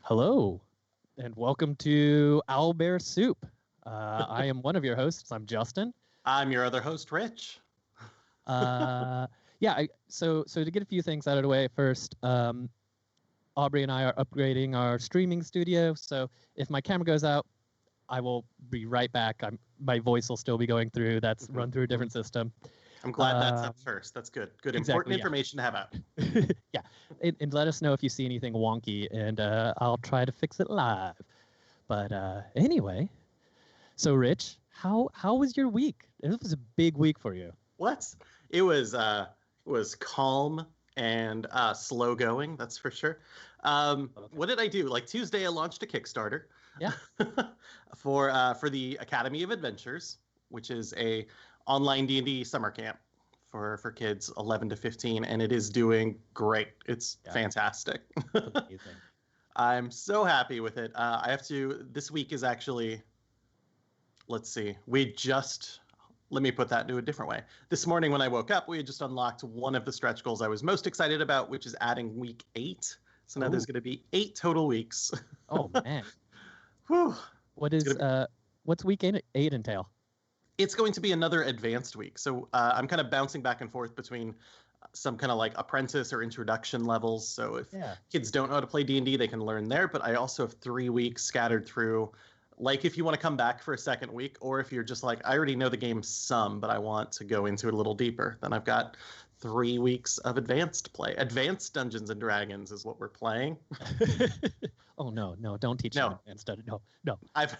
Hello, and welcome to Owlbear Soup. I am one of your hosts. I'm Justin. I'm your other host, Rich. So to get a few things out of the way first, Aubrey and I are upgrading our streaming studio. So if my camera goes out, I will be right back. My voice will still be going through. That's run through a different system. I'm glad that's up first. That's good. Good, important information to have out. Yeah, and let us know if you see anything wonky, and I'll try to fix it live. But anyway, so Rich, how was your week? It was a big week for you. What? It was calm and slow going. That's for sure. Okay. What did I do? Like Tuesday, I launched a Kickstarter. Yeah. for the Academy of Adventures, which is a online D&D summer camp for kids 11 to 15, and it is doing great. It's fantastic. Amazing. I'm so happy with it. This week is actually, let's see, let me put that into a different way. This morning when I woke up, we had just unlocked one of the stretch goals I was most excited about, which is adding week 8. So now there's going to be 8 total weeks. Oh, man. Whew. What's week 8 entail? It's going to be another advanced week. So I'm kind of bouncing back and forth between some kind of like apprentice or introduction levels. So if kids don't know how to play D&D, they can learn there. But I also have 3 weeks scattered through, like if you want to come back for a second week, or if you're just like, I already know the game some, but I want to go into it a little deeper, then I've got 3 weeks of advanced play. Advanced Dungeons and Dragons is what we're playing. Oh no, don't teach me advanced. No. I've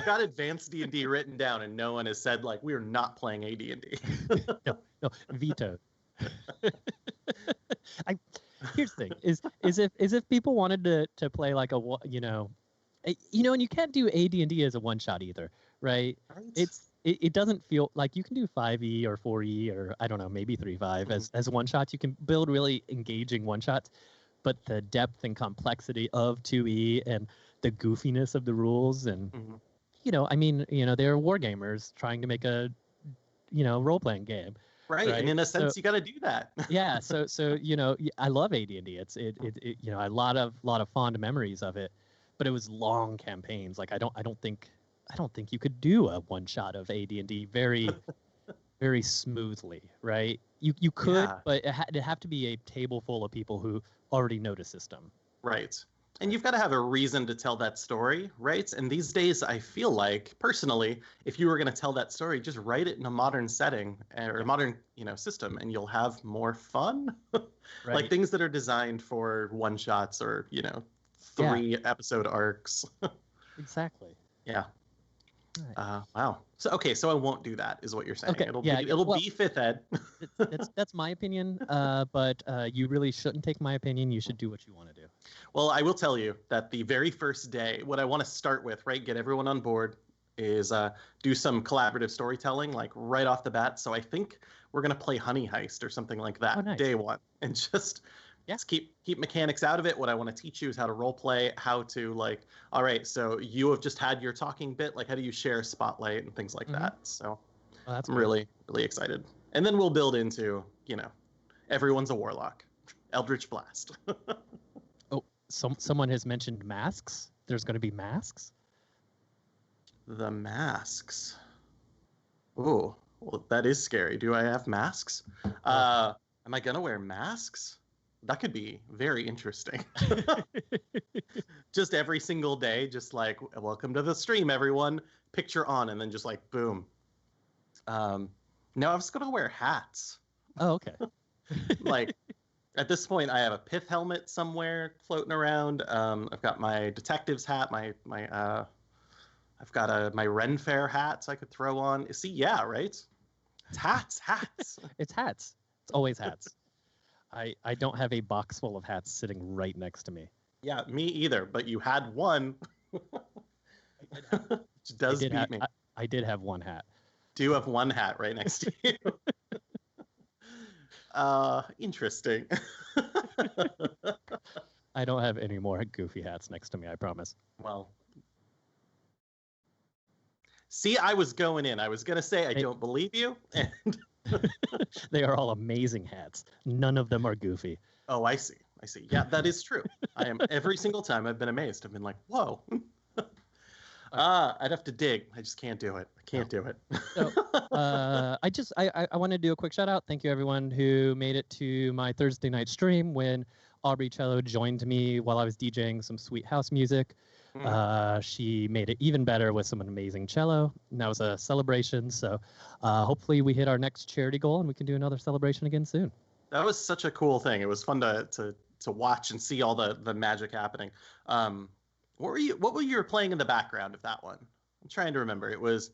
got advanced D&D written down, and no one has said like we are not playing AD&D. No, vetoed. Here's the thing: is if people wanted to play like and you can't do AD&D as a one shot either, right? It doesn't feel like you can do 5e or 4e or I don't know, maybe 3.5 as one shots. You can build really engaging one shots, but the depth and complexity of 2e and the goofiness of the rules and they're war gamers trying to make a role playing game. Right, and in a sense, you got to do that. Yeah, so I love AD&D. It's a lot of fond memories of it, but it was long campaigns. Like I don't think you could do a one shot of AD&D very, very smoothly, right? You could, but it'd have to be a table full of people who already know the system. Right. And you've got to have a reason to tell that story, right? And these days, I feel like, personally, if you were going to tell that story, just write it in a modern setting or a modern, system, and you'll have more fun. Right. Like things that are designed for one-shots or, 3-episode arcs. Exactly. Yeah. Right. Wow. So I won't do that, is what you're saying. Okay. It'll be 5th ed. that's my opinion. But you really shouldn't take my opinion. You should do what you want to do. Well, I will tell you that the very first day, what I want to start with, right, get everyone on board, is do some collaborative storytelling, like right off the bat. So I think we're gonna play Honey Heist or something like that day one, and just keep mechanics out of it. What I want to teach you is how to role play, how to all right, so you have just had your talking bit, like how do you share a spotlight and things like that. So I'm really, really excited. And then we'll build into, everyone's a warlock. Eldritch Blast. Oh, someone has mentioned masks. There's going to be masks? The masks. Oh, well, that is scary. Do I have masks? Am I going to wear masks? That could be very interesting. Just every single day, just like, welcome to the stream, everyone. Picture on, and then just like, boom. No, I was going to wear hats. Oh, okay. Like, at this point, I have a pith helmet somewhere floating around. I've got my detective's hat, I've got my Ren Fair hats I could throw on. See, yeah, right? It's hats. It's hats. It's always hats. I don't have a box full of hats sitting right next to me. Yeah, me either. But you had one. Which does beat me. I did have one hat. Do you have one hat right next to you? Interesting. I don't have any more goofy hats next to me, I promise. Well, see, I was going in. I was going to say I don't believe you. And They are all amazing hats. None of them are goofy. oh, I see. I see. Yeah, that is true. I am every single time I've been amazed. I've been like, whoa. I'd have to dig. I just can't do it. I can't do it. So, I want to do a quick shout out. Thank you everyone who made it to my Thursday night stream when Aubrey Cello joined me while I was DJing some sweet house music. She made it even better with some amazing cello. And that was a celebration. So hopefully we hit our next charity goal and we can do another celebration again soon. That was such a cool thing. It was fun to watch and see all the magic happening. What were you playing in the background of that one? I'm trying to remember. It was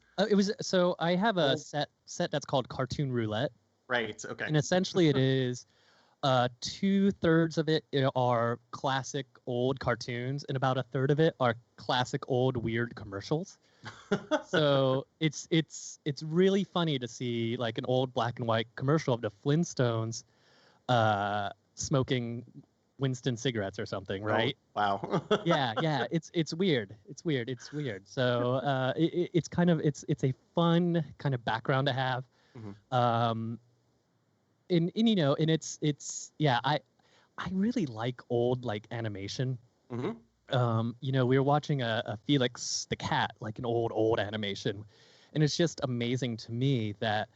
so I have a set that's called Cartoon Roulette. Right. Okay. And essentially it is 2/3 of it are classic old cartoons, and about 1/3 of it are classic old weird commercials. So it's really funny to see like an old black and white commercial of the Flintstones smoking Winston cigarettes or something, right? Oh, wow. yeah. It's weird. It's weird. So it's kind of it's a fun kind of background to have. Mm-hmm. And it's I really like old like animation. Mm-hmm. We were watching a Felix the Cat, like an old animation, and it's just amazing to me that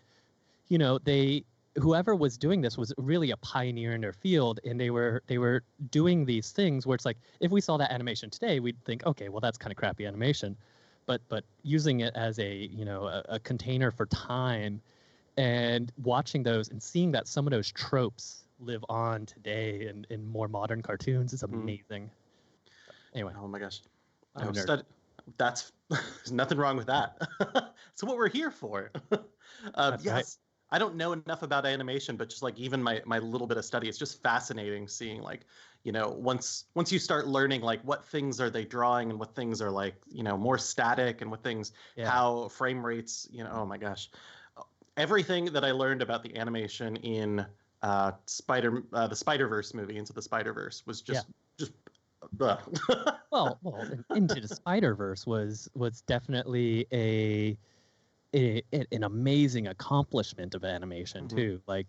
whoever was doing this was really a pioneer in their field, and they were doing these things where it's like if we saw that animation today, we'd think, okay, well that's kind of crappy animation, but using it as a container for time, and watching those and seeing that some of those tropes live on today in more modern cartoons is amazing. Anyway. Oh my gosh. That's there's nothing wrong with that. That's what we're here for. Yes. Right. I don't know enough about animation, but just like even my little bit of study, it's just fascinating seeing like, once you start learning like what things are they drawing and what things are like, more static and what things, how frame rates, oh my gosh. Everything that I learned about the animation in the Spider-Verse movie, Into the Spider-Verse, was just well, Into the Spider-Verse was definitely an amazing accomplishment of animation too. Like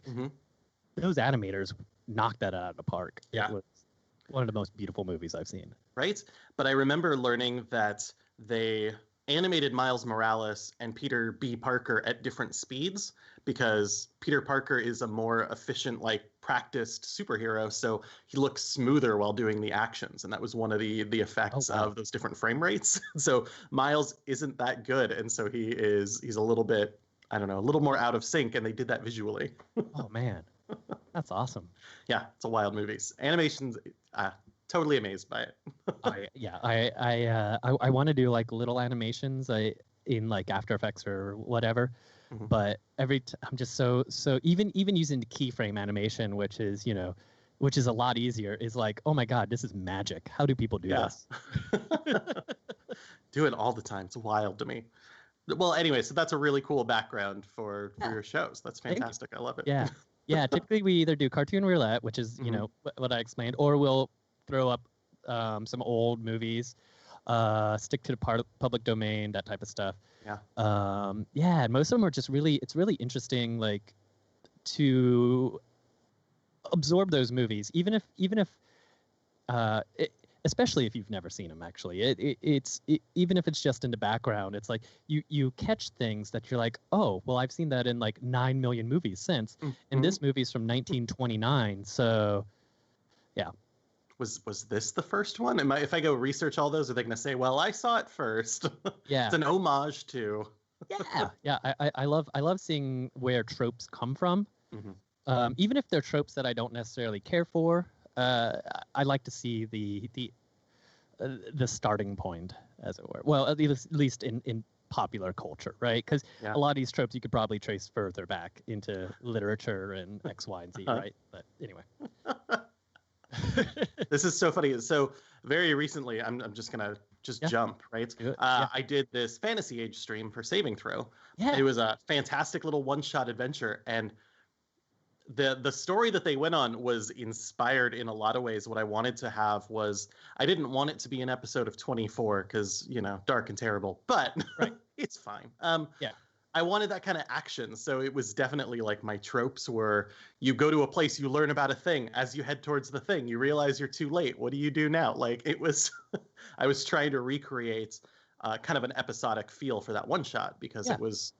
those animators knocked that out of the park. Yeah. It was one of the most beautiful movies I've seen. Right. But I remember learning that they animated Miles Morales and Peter B. Parker at different speeds because Peter Parker is a more efficient, like practiced superhero, so he looks smoother while doing the actions, and that was one of the effects of those different frame rates. So Miles isn't that good, and so he's a little bit, I don't know, a little more out of sync, and they did that visually. Oh man, that's awesome. Yeah, it's a wild movie. Animation's totally amazed by it. I want to do like little animations in like After Effects or whatever, but I'm just so even using the keyframe animation, which is a lot easier, is like, oh my god, this is magic. How do people do this? Do it all the time. It's wild to me. Well, anyway, so that's a really cool background for your shows. That's fantastic. I love it. Yeah. Typically we either do Cartoon Roulette, which is what I explained, or we'll throw up some old movies, stick to the public domain, that type of stuff. And most of them are just it's really interesting, like to absorb those movies, even if especially if you've never seen them. Actually, even if it's just in the background, it's like you catch things that you're like, oh well, I've seen that in like 9 million movies since, and this movie's from 1929, so yeah. Was this the first one? If I go research all those, are they going to say, well, I saw it first? Yeah. It's an homage to. Yeah. I love seeing where tropes come from. Even if they're tropes that I don't necessarily care for, I like to see the starting point, as it were. Well, at least in popular culture, right? Because a lot of these tropes you could probably trace further back into literature and X, Y, and Z, right? But anyway. This is so funny. So very recently, I'm just gonna jump, right? I did this Fantasy Age stream for Saving Throw. Yeah. It was a fantastic little one-shot adventure, and the story that they went on was inspired in a lot of ways. What I wanted to have was, I didn't want it to be an episode of 24 because dark and terrible, but it's fine. I wanted that kind of action. So it was definitely like my tropes were you go to a place, you learn about a thing. As you head towards the thing, you realize you're too late. What do you do now? Like it was, I was trying to recreate kind of an episodic feel for that one shot because Yeah. it was,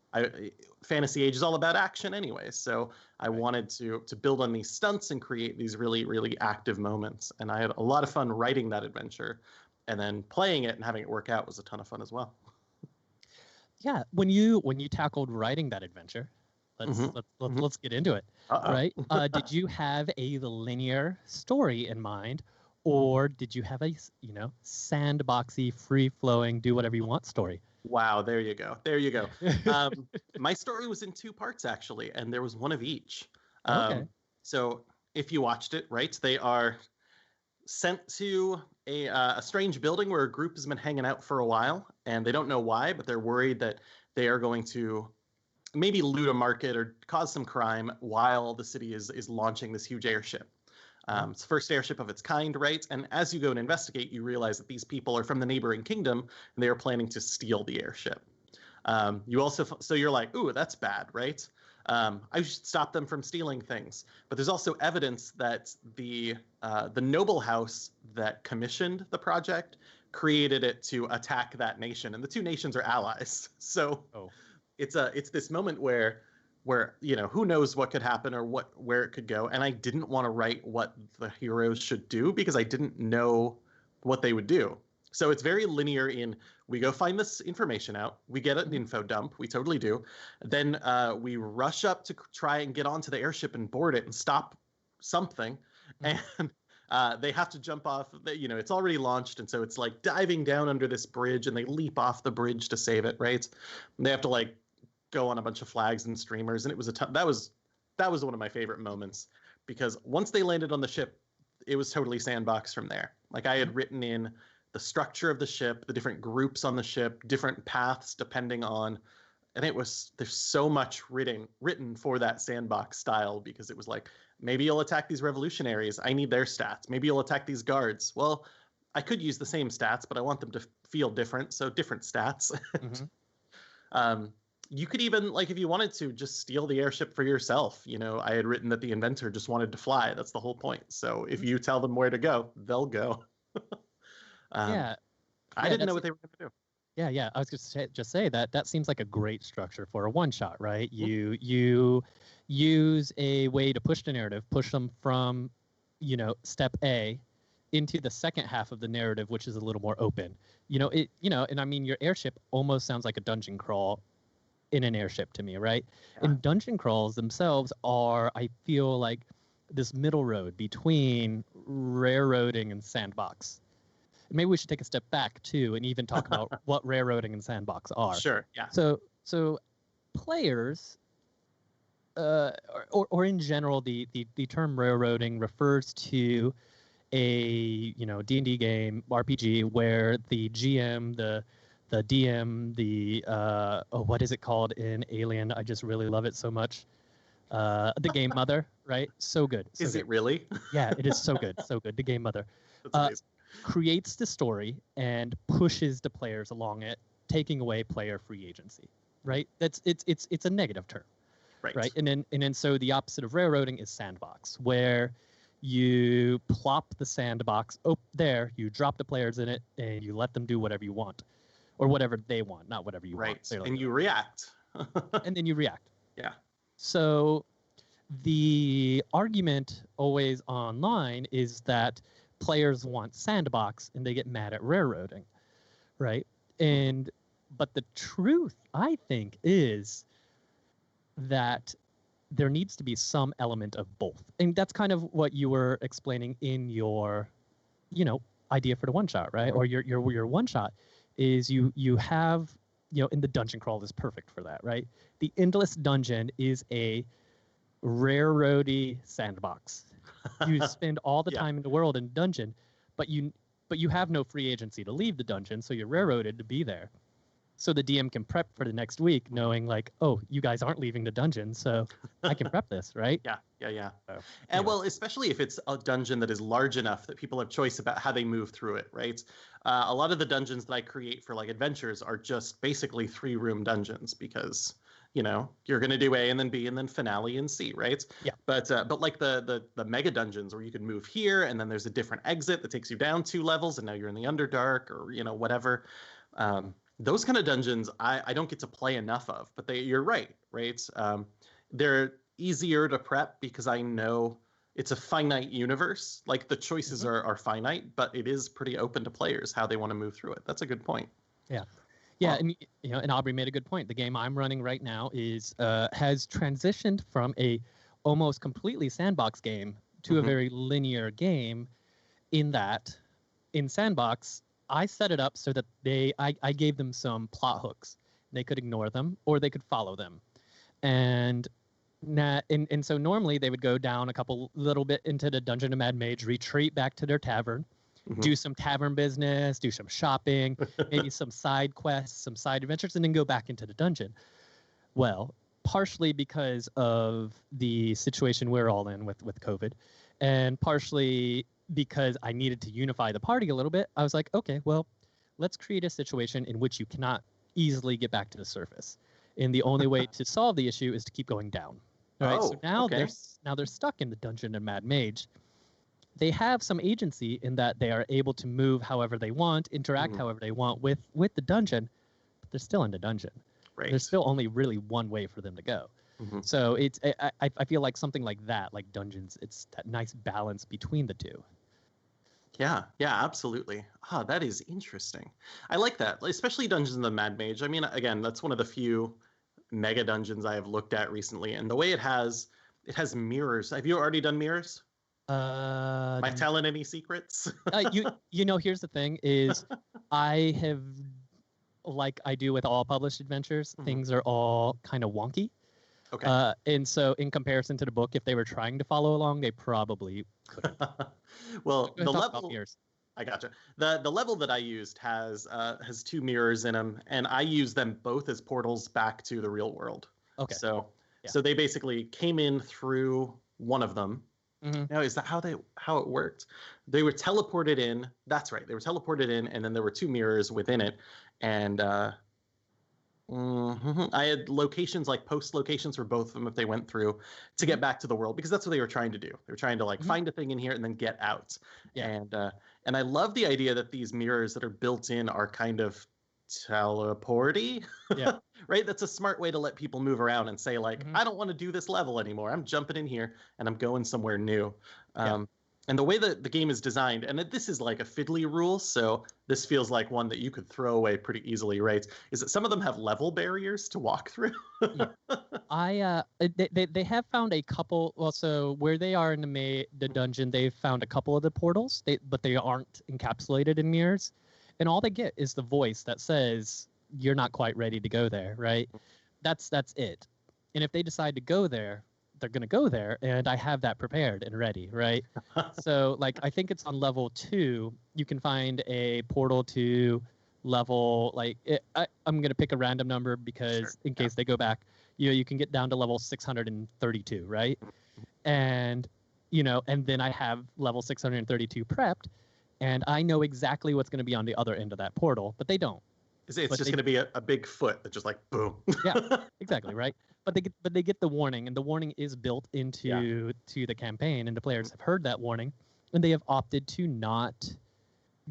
Fantasy Age is all about action anyway. So I wanted to build on these stunts and create these really, really active moments. And I had a lot of fun writing that adventure, and then playing it and having it work out was a ton of fun as well. Yeah, when you tackled writing that adventure, let's get into it. Right? Did you have a linear story in mind, or did you have a sandboxy, free flowing, do whatever you want story? Wow, there you go. There you go. My story was in two parts actually, and there was one of each. Okay. So if you watched it, right, they are sent to a strange building where a group has been hanging out for a while, and they don't know why, but they're worried that they are going to maybe loot a market or cause some crime while the city is launching this huge airship. It's the first airship of its kind, right? And as you go and investigate, you realize that these people are from the neighboring kingdom, and they are planning to steal the airship. So you're like, ooh, that's bad, right? I should stop them from stealing things. But there's also evidence that the noble house that commissioned the project created it to attack that nation, and the two nations are allies. So it's this moment where who knows what could happen or where it could go, and I didn't want to write what the heroes should do because I didn't know what they would do. So it's very linear in we go find this information out, we get an info dump, we totally do. Then we rush up to try and get onto the airship and board it and stop something. And they have to jump off, it's already launched. And so it's like diving down under this bridge, and they leap off the bridge to save it, right? And they have to like go on a bunch of flags and streamers. And it was that was one of my favorite moments, because once they landed on the ship, it was totally Sandbox from there. Like I had written in the structure of the ship, the different groups on the ship, different paths depending on, and there's so much written for that Sandbox style, because it was like, maybe you'll attack these revolutionaries, I need their stats. Maybe you'll attack these guards. Well, I could use the same stats, but I want them to feel different, so different stats. You could even, like, if you wanted to, just steal the airship for yourself. I had written that the inventor just wanted to fly. That's the whole point. So if you tell them where to go, they'll go. I didn't know what they were going to do. Yeah. I was going to say that seems like a great structure for a one-shot, right? You use a way to push the narrative, push them from, step A into the second half of the narrative, which is a little more open. And I mean, your airship almost sounds like a dungeon crawl in an airship to me, right? Yeah. And dungeon crawls themselves are, I feel like, this middle road between railroading and Sandbox. Maybe we should take a step back too, and even talk about what railroading and Sandbox are. Sure. Yeah. So players, or in general, the term railroading refers to a D&D game, RPG, where the GM, the DM, what is it called in Alien? I just really love it so much. The Game Mother, right? So good. Is it really? Yeah, it is so good. So good. The Game Mother. That's amazing. Creates the story and pushes the players along it, taking away player free agency, right? It's a negative term, right? And then so the opposite of railroading is Sandbox, where you plop the sandbox there, you drop the players in it, and you let them do whatever you want, or whatever they want, not whatever you want. Right, and you react. And then you react. Yeah. So the argument always online is that players want Sandbox and they get mad at railroading, right? But the truth, I think, is that there needs to be some element of both. And that's kind of what you were explaining in your, idea for the one shot, right? Or your one shot is you have, in the dungeon crawl is perfect for that, right? The Endless Dungeon is a railroady Sandbox. You spend all the time in the world in dungeon, but you have no free agency to leave the dungeon, so you're railroaded to be there. So the DM can prep for the next week, knowing like, oh, you guys aren't leaving the dungeon, so I can prep this, right? Yeah. So, and well, especially if it's a dungeon that is large enough that people have choice about how they move through it, right? A lot of the dungeons that I create for like adventures are just basically 3-room dungeons, because you're going to do A and then B and then finale and C, right? Yeah. But like the mega dungeons where you can move here and then there's a different exit that takes you down 2 levels and now you're in the Underdark or whatever. Those kind of dungeons I don't get to play enough of, but you're right? They're easier to prep because I know it's a finite universe. Like the choices are finite, but it is pretty open to players how they want to move through it. That's a good point. Yeah. Yeah, and Aubrey made a good point. The game I'm running right now has transitioned from a almost completely sandbox game to a very linear game. In Sandbox, I set it up so that I gave them some plot hooks. They could ignore them or they could follow them, and so normally they would go down a little bit into the Dungeon of Mad Mage, retreat back to their tavern. Do some tavern business, do some shopping, maybe some side quests, some side adventures, and then go back into the dungeon. Well, partially because of the situation we're all in with COVID, and partially because I needed to unify the party a little bit, I was like, okay, well, let's create a situation in which you cannot easily get back to the surface. And the only way to solve the issue is to keep going down. All right, so now they're stuck in the Dungeon of Mad Mage. They have some agency in that they are able to move however they want, interact however they want with the dungeon, but they're still in the dungeon. Right. There's still only really one way for them to go. So I feel like something like that, like dungeons, it's that nice balance between the two. Yeah, absolutely. That is interesting. I like that, especially Dungeons of the Mad Mage. I mean, again, that's one of the few mega dungeons I have looked at recently, and the way it has mirrors. Have you already done mirrors? Am I telling any secrets? Here's the thing is I have, like I do with all published adventures, things are all kind of wonky. Okay. And so in comparison to the book, if they were trying to follow along, they probably couldn't. Well, the level... I gotcha. The level that I used has 2 mirrors in them, and I use them both as portals back to the real world. Okay. So they basically came in through one of them. Now, is that how it worked? They were teleported in. That's right. They were teleported in, and then there were 2 mirrors within it. And I had locations, like post locations for both of them if they went through to get back to the world, because that's what they were trying to do. They were trying to find a thing in here and then get out. Yeah. And I love the idea that these mirrors that are built in are kind of teleporty. Yeah. Right? That's a smart way to let people move around and say, like, I don't want to do this level anymore. I'm jumping in here and I'm going somewhere new. And the way that the game is designed, and this is like a fiddly rule, so this feels like one that you could throw away pretty easily, right? Is that some of them have level barriers to walk through. They have found a couple. Well, so where they are in the dungeon, they've found a couple of the portals, but they aren't encapsulated in mirrors. And all they get is the voice that says, you're not quite ready to go there, right? That's it. And if they decide to go there, they're going to go there, and I have that prepared and ready, right? So, like, I think it's on level 2, you can find a portal to level, I'm going to pick a random number because in case they go back, you can get down to level 632, right? And, and then I have level 632 prepped, and I know exactly what's going to be on the other end of that portal, but they don't. It's just going to be a big foot that just like boom. Yeah, exactly, right? But they get the warning, and the warning is built into the campaign, and the players have heard that warning, and they have opted to not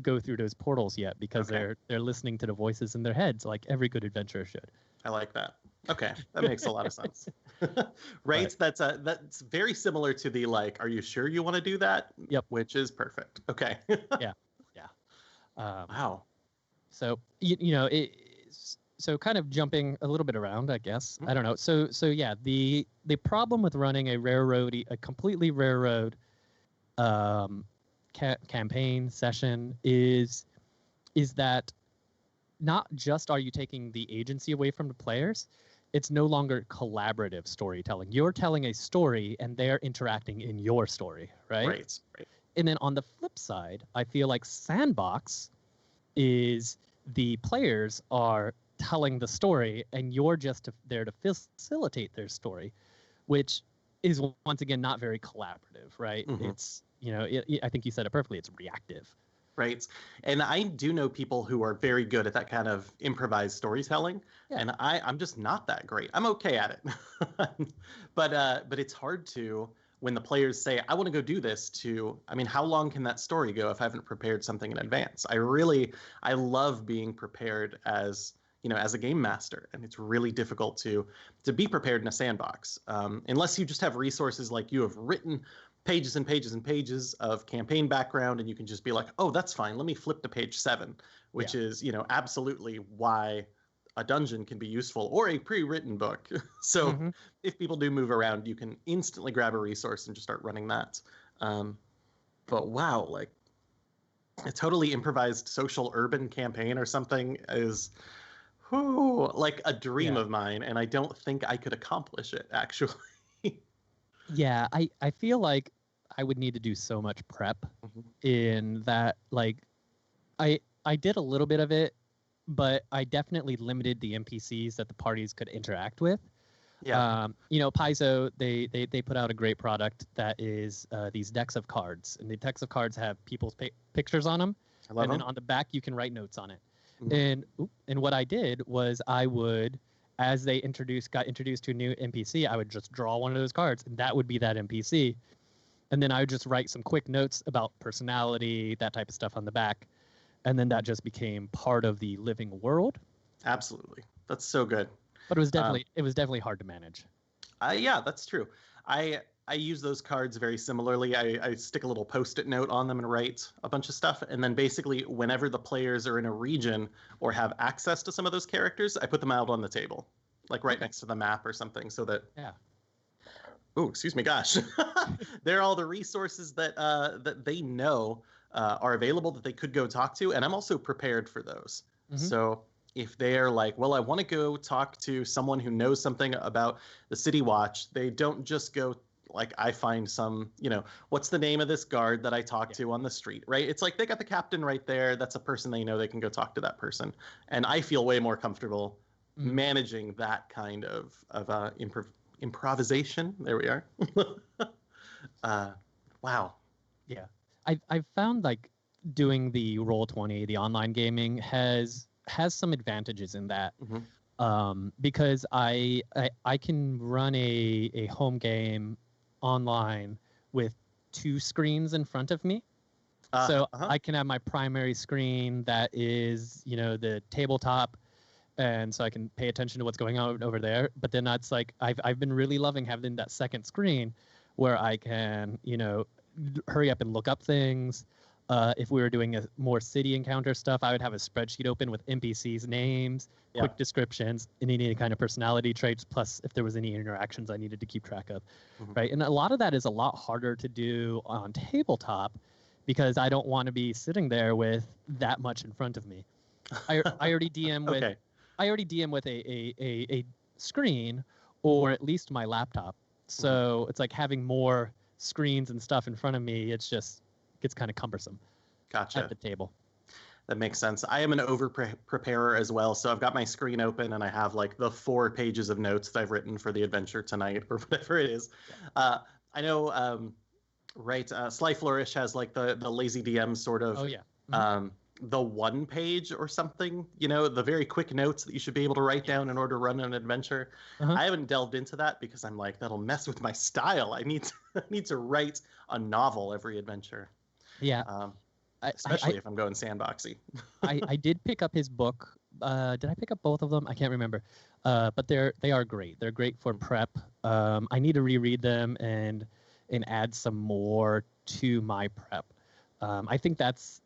go through those portals yet because they're listening to the voices in their heads, like every good adventurer should. I like that. Okay, that makes a lot of sense. Right? That's very similar to the are you sure you want to do that? Yep. Which is perfect. Okay. Yeah. Wow. So so kind of jumping a little bit around, I guess. I don't know. So yeah, the problem with running a completely railroad campaign session is that not just are you taking the agency away from the players, it's no longer collaborative storytelling. You're telling a story and they're interacting in your story, right? Right. And then on the flip side, I feel like Sandbox is the players are telling the story and you're just there to facilitate their story, which is once again not very collaborative, right? It's I think you said it perfectly. It's reactive. Right. And I do know people who are very good at that kind of improvised storytelling. Yeah. And I'm just not that great. I'm okay at it. But it's hard to when the players say, I want to go do this to, I mean, how long can that story go if I haven't prepared something in advance? I love being prepared as, as a game master. And it's really difficult to be prepared in a sandbox. Unless you just have resources like you have written pages and pages and pages of campaign background, and you can just be like, oh, that's fine, let me flip to page 7, which is absolutely why a dungeon can be useful, or a pre-written book. So if people do move around, you can instantly grab a resource and just start running that. But wow, like a totally improvised social urban campaign or something is like a dream of mine, and I don't think I could accomplish it actually. Yeah, I feel like I would need to do so much prep in that. Like, I did a little bit of it, but I definitely limited the NPCs that the parties could interact with. Yeah. Paizo, they put out a great product that is these decks of cards, and the decks of cards have people's pictures on them, and then on the back you can write notes on it. And what I did was I would, as they got introduced to a new NPC, I would just draw one of those cards, and that would be that NPC. And then I would just write some quick notes about personality, that type of stuff on the back. And then that just became part of the living world. Absolutely. That's so good. But it was definitely hard to manage. Yeah, that's true. I use those cards very similarly. I stick a little Post-it note on them and write a bunch of stuff. And then basically whenever the players are in a region or have access to some of those characters, I put them out on the table, like right next to the map or something, so that... Yeah. Oh, excuse me, gosh. They're all the resources that that they know are available that they could go talk to. And I'm also prepared for those. So if they're like, well, I want to go talk to someone who knows something about the City Watch, they don't just go... Like, I find some, what's the name of this guard that I talk to on the street, right? It's like they got the captain right there. That's a person they know. They can go talk to that person. And I feel way more comfortable managing that kind of improvisation. There we are. Wow. Yeah. I've found, like, doing the Roll20, the online gaming, has some advantages in that. Because I can run a home game online with 2 screens in front of me. So I can have my primary screen that is, the tabletop, and so I can pay attention to what's going on over there. But then that's like, I've been really loving having that second screen where I can, hurry up and look up things. If we were doing a more city encounter stuff, I would have a spreadsheet open with NPCs' names, quick descriptions, and any kind of personality traits, plus if there was any interactions I needed to keep track of, right? And a lot of that is a lot harder to do on tabletop because I don't want to be sitting there with that much in front of me. I already DM with I already DM with a screen, or at least my laptop. So it's like having more screens and stuff in front of me. It's just gets kind of cumbersome. Gotcha. At the table. That makes sense. I am an over-preparer as well, so I've got my screen open and I have like the 4 pages of notes that I've written for the adventure tonight or whatever it is. I know, Sly Flourish has like the lazy DM sort of. Oh yeah. The 1 page or something, the very quick notes that you should be able to write down in order to run an adventure. I haven't delved into that because I'm like, that'll mess with my style. I need to write a novel every adventure. Yeah. Especially if I'm going sandboxy. I did pick up his book. Did I pick up both of them? I can't remember. But they are great. They're great for prep. I need to reread them and add some more to my prep. I think that's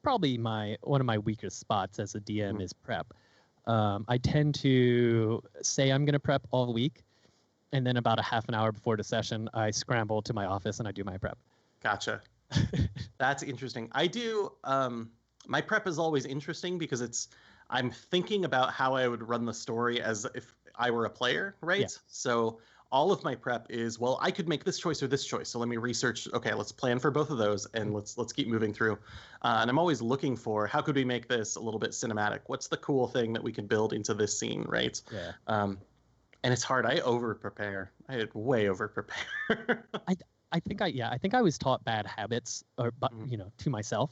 probably one of my weakest spots as a DM is prep. I tend to say I'm going to prep all week, and then about a half an hour before the session, I scramble to my office and I do my prep. Gotcha. That's interesting. I do. My prep is always interesting because I'm thinking about how I would run the story as if I were a player, right? Yeah. So all of my prep is, well, I could make this choice or this choice. So let me research. Okay, let's plan for both of those, and let's keep moving through. And I'm always looking for how could we make this a little bit cinematic? What's the cool thing that we can build into this scene, right? Yeah. And it's hard. I over prepare. I way over prepare. I think I was taught bad habits, or to myself,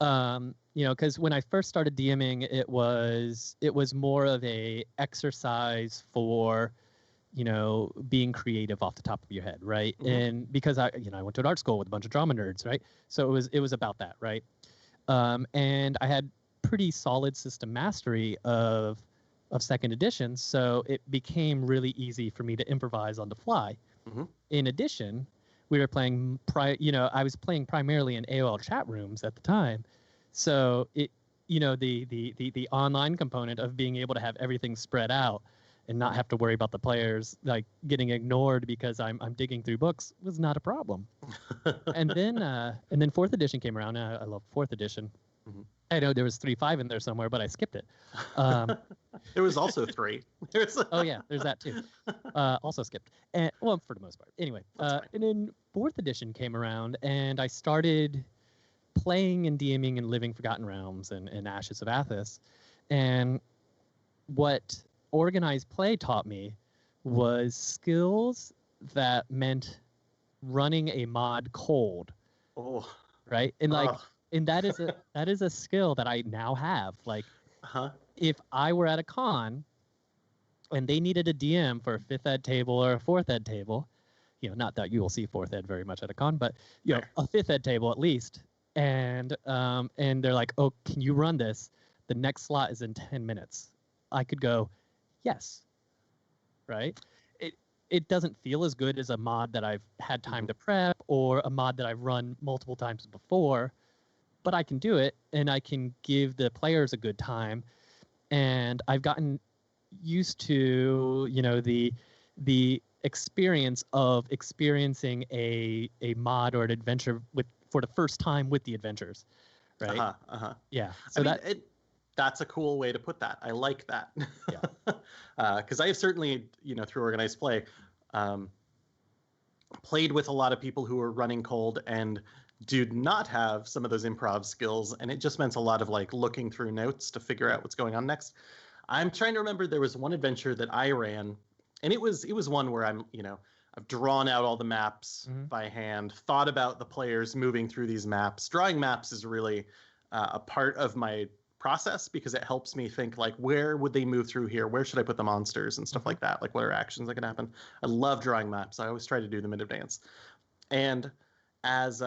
Because when I first started DMing, it was more of a exercise for, being creative off the top of your head, right? Mhm. And because I went to an art school with a bunch of drama nerds, right? So it was about that, right? And I had pretty solid system mastery of second edition, so it became really easy for me to improvise on the fly. Mhm. In addition, we were playing I was playing primarily in AOL chat rooms at the time, so the online component of being able to have everything spread out and not have to worry about the players like getting ignored because I'm digging through books was not a problem. And then fourth edition came around. I love fourth edition. Mhm. I know there was 3.5 in there somewhere, but I skipped it. There was also 3. Oh yeah, there's that too. Also skipped. And well, for the most part. Anyway, and then fourth edition came around, and I started playing and DMing and living Forgotten Realms and Ashes of Athos. And what organized play taught me was skills that meant running a mod cold. Oh. Right? And and that is a skill that I now have. Like, if I were at a con and they needed a DM for a 5th ed table or a 4th ed table, not that you will see 4th ed very much at a con, but a 5th ed table at least, and they're like, oh, can you run this? The next slot is in 10 minutes. I could go, yes. Right? It doesn't feel as good as a mod that I've had time to prep or a mod that I've run multiple times before, but I can do it and I can give the players a good time. And I've gotten used to, the experience of experiencing a mod or an adventure for the first time with the adventures, right? Yeah. So that's a cool way to put that. I like that. Yeah. Because I have certainly, through organized play, played with a lot of people who were running cold and do not have some of those improv skills, and it just meant a lot of like looking through notes to figure out what's going on next. I'm trying to remember, there was one adventure that I ran, and it was one where I've drawn out all the maps by hand, thought about the players moving through these maps. Drawing maps is really a part of my process because it helps me think like, where would they move through here? Where should I put the monsters and stuff like that? Like, what are actions that can happen? I love drawing maps. I always try to do them in advance. And as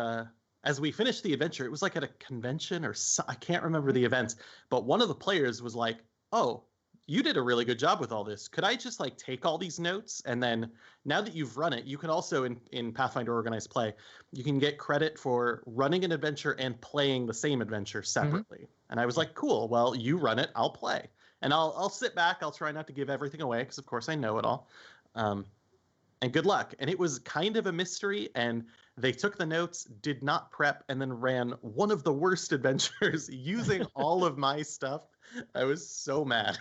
we finished the adventure, it was like at a convention or I can't remember the events, but one of the players was like, oh, you did a really good job with all this. Could I just like take all these notes? And then now that you've run it, you can also in Pathfinder Organized Play, you can get credit for running an adventure and playing the same adventure separately. And I was like, cool, well, you run it, I'll play. And I'll sit back. I'll try not to give everything away because of course I know it all. And good luck. And it was kind of a mystery. And they took the notes, did not prep, and then ran one of the worst adventures using all of my stuff. I was so mad.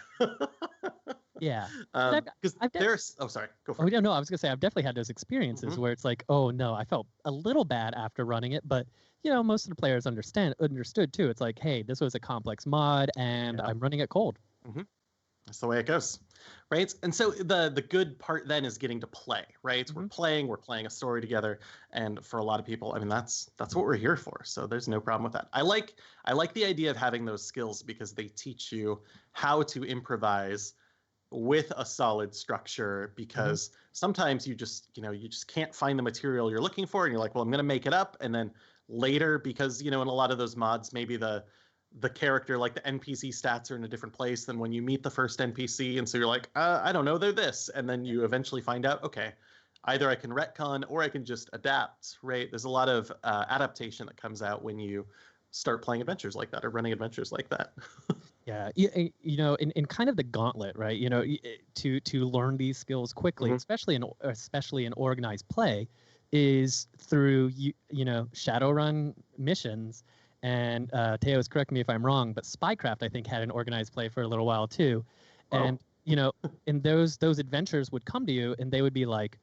Yeah. Because there's... Oh, sorry. Go for it. No, I was going to say, I've definitely had those experiences where it's like, oh, no, I felt a little bad after running it. But, most of the players understood, too. It's like, hey, this was a complex mod, and I'm running it cold. That's the way it goes, right? And so the good part then is getting to play, right? We're playing a story together, and for a lot of people, I mean, that's what we're here for. So there's no problem with that. I like the idea of having those skills because they teach you how to improvise with a solid structure, because sometimes you just can't find the material you're looking for, and you're like, well, I'm going to make it up, and then later, because in a lot of those mods, maybe the character, like the NPC stats are in a different place than when you meet the first NPC. And so you're like, I don't know, they're this. And then you eventually find out, okay, either I can retcon or I can just adapt, right? There's a lot of adaptation that comes out when you start playing adventures like that or running adventures like that. Yeah, in kind of the gauntlet, right? To learn these skills quickly, especially in organized play, is through Shadowrun missions. And Teos, correct me if I'm wrong, but Spycraft, I think, had an organized play for a little while too. And and those adventures would come to you, and they would be like,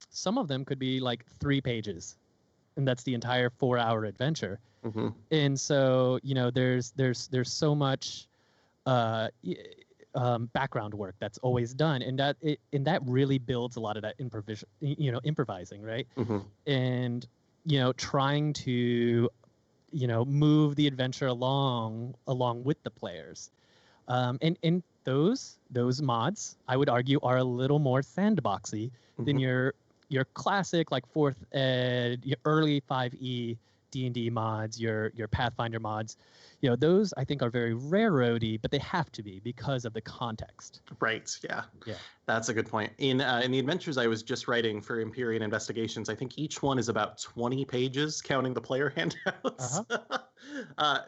some of them could be like 3 pages, and that's the entire 4-hour adventure. And so there's so much background work that's always done, and that really builds a lot of that improvising, right? And trying to move the adventure along with the players. And those mods, I would argue, are a little more sandboxy than your classic like fourth ed, your early 5e D&D mods, your Pathfinder mods. Those I think are very railroady, but they have to be because of the context. Right. Yeah. Yeah. That's a good point. In the adventures I was just writing for Empyrean Investigations, I think each one is about 20 pages, counting the player handouts.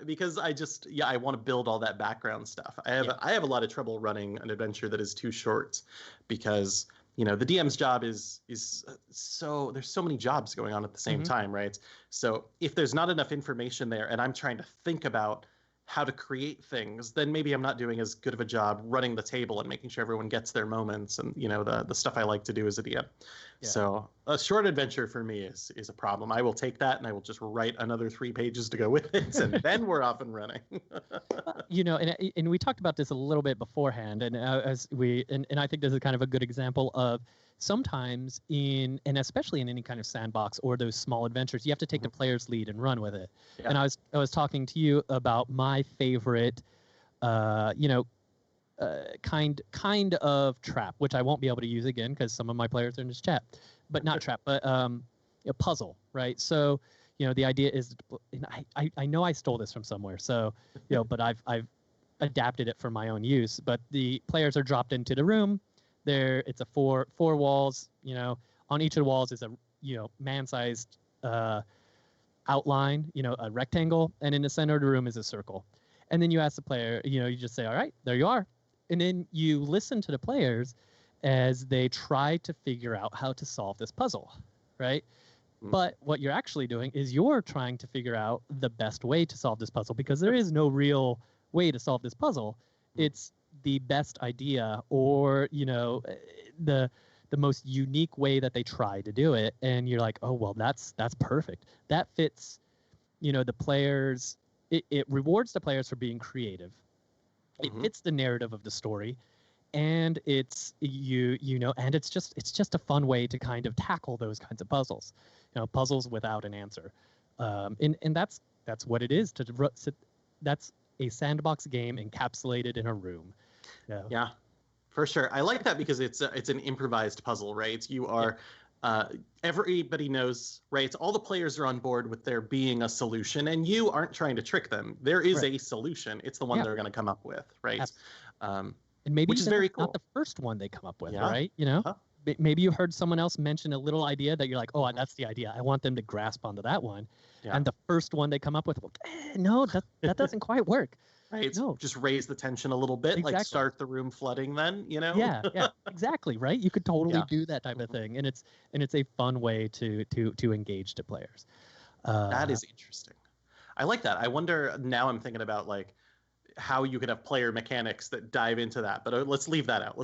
Because I want to build all that background stuff. I have a lot of trouble running an adventure that is too short, because the DM's job is so there's so many jobs going on at the same time, right? So if there's not enough information there and I'm trying to think about how to create things, then maybe I'm not doing as good of a job running the table and making sure everyone gets their moments and the stuff I like to do as a DM. Yeah. So a short adventure for me is a problem. I will take that and I will just write another 3 pages to go with it, and then we're off and running. And we talked about this a little bit beforehand, and and I think this is kind of a good example of sometimes and especially in any kind of sandbox or those small adventures, you have to take the player's lead and run with it. Yeah. And I was talking to you about my favorite, kind of trap, which I won't be able to use again because some of my players are in this chat, but not trap, but a puzzle, right? So, the idea is, and I know I stole this from somewhere, so, but I've adapted it for my own use. But the players are dropped into the room. It's a four walls. On each of the walls is a man-sized outline, a rectangle, and in the center of the room is a circle. And then you ask the player, you just say, all right, there you are. And then you listen to the players as they try to figure out how to solve this puzzle, right? But what you're actually doing is you're trying to figure out the best way to solve this puzzle, because there is no real way to solve this puzzle. It's the best idea, or the most unique way that they try to do it, and you're like, oh well, that's perfect. That fits, the players. It rewards the players for being creative. It fits the narrative of the story, and it's and it's just a fun way to kind of tackle those kinds of puzzles, puzzles without an answer, and that's what it is. That's a sandbox game encapsulated in a room. Yeah, for sure. I like that because it's an improvised puzzle, right? You are everybody knows, right? All the players are on board with there being a solution, and you aren't trying to trick them. There is a solution. It's the one they're going to come up with, right? And maybe which is very cool. Not the first one they come up with, right? Maybe you heard someone else mention a little idea that you're like, oh, that's the idea. I want them to grasp onto that one. Yeah. And the first one they come up with, no, that doesn't quite work. Right. No. Just raise the tension a little bit, like start the room flooding then, Yeah, exactly, right? You could totally do that type of thing. And it's a fun way to engage the players. That is interesting. I like that. I wonder, now I'm thinking about like how you could have player mechanics that dive into that, but let's leave that out.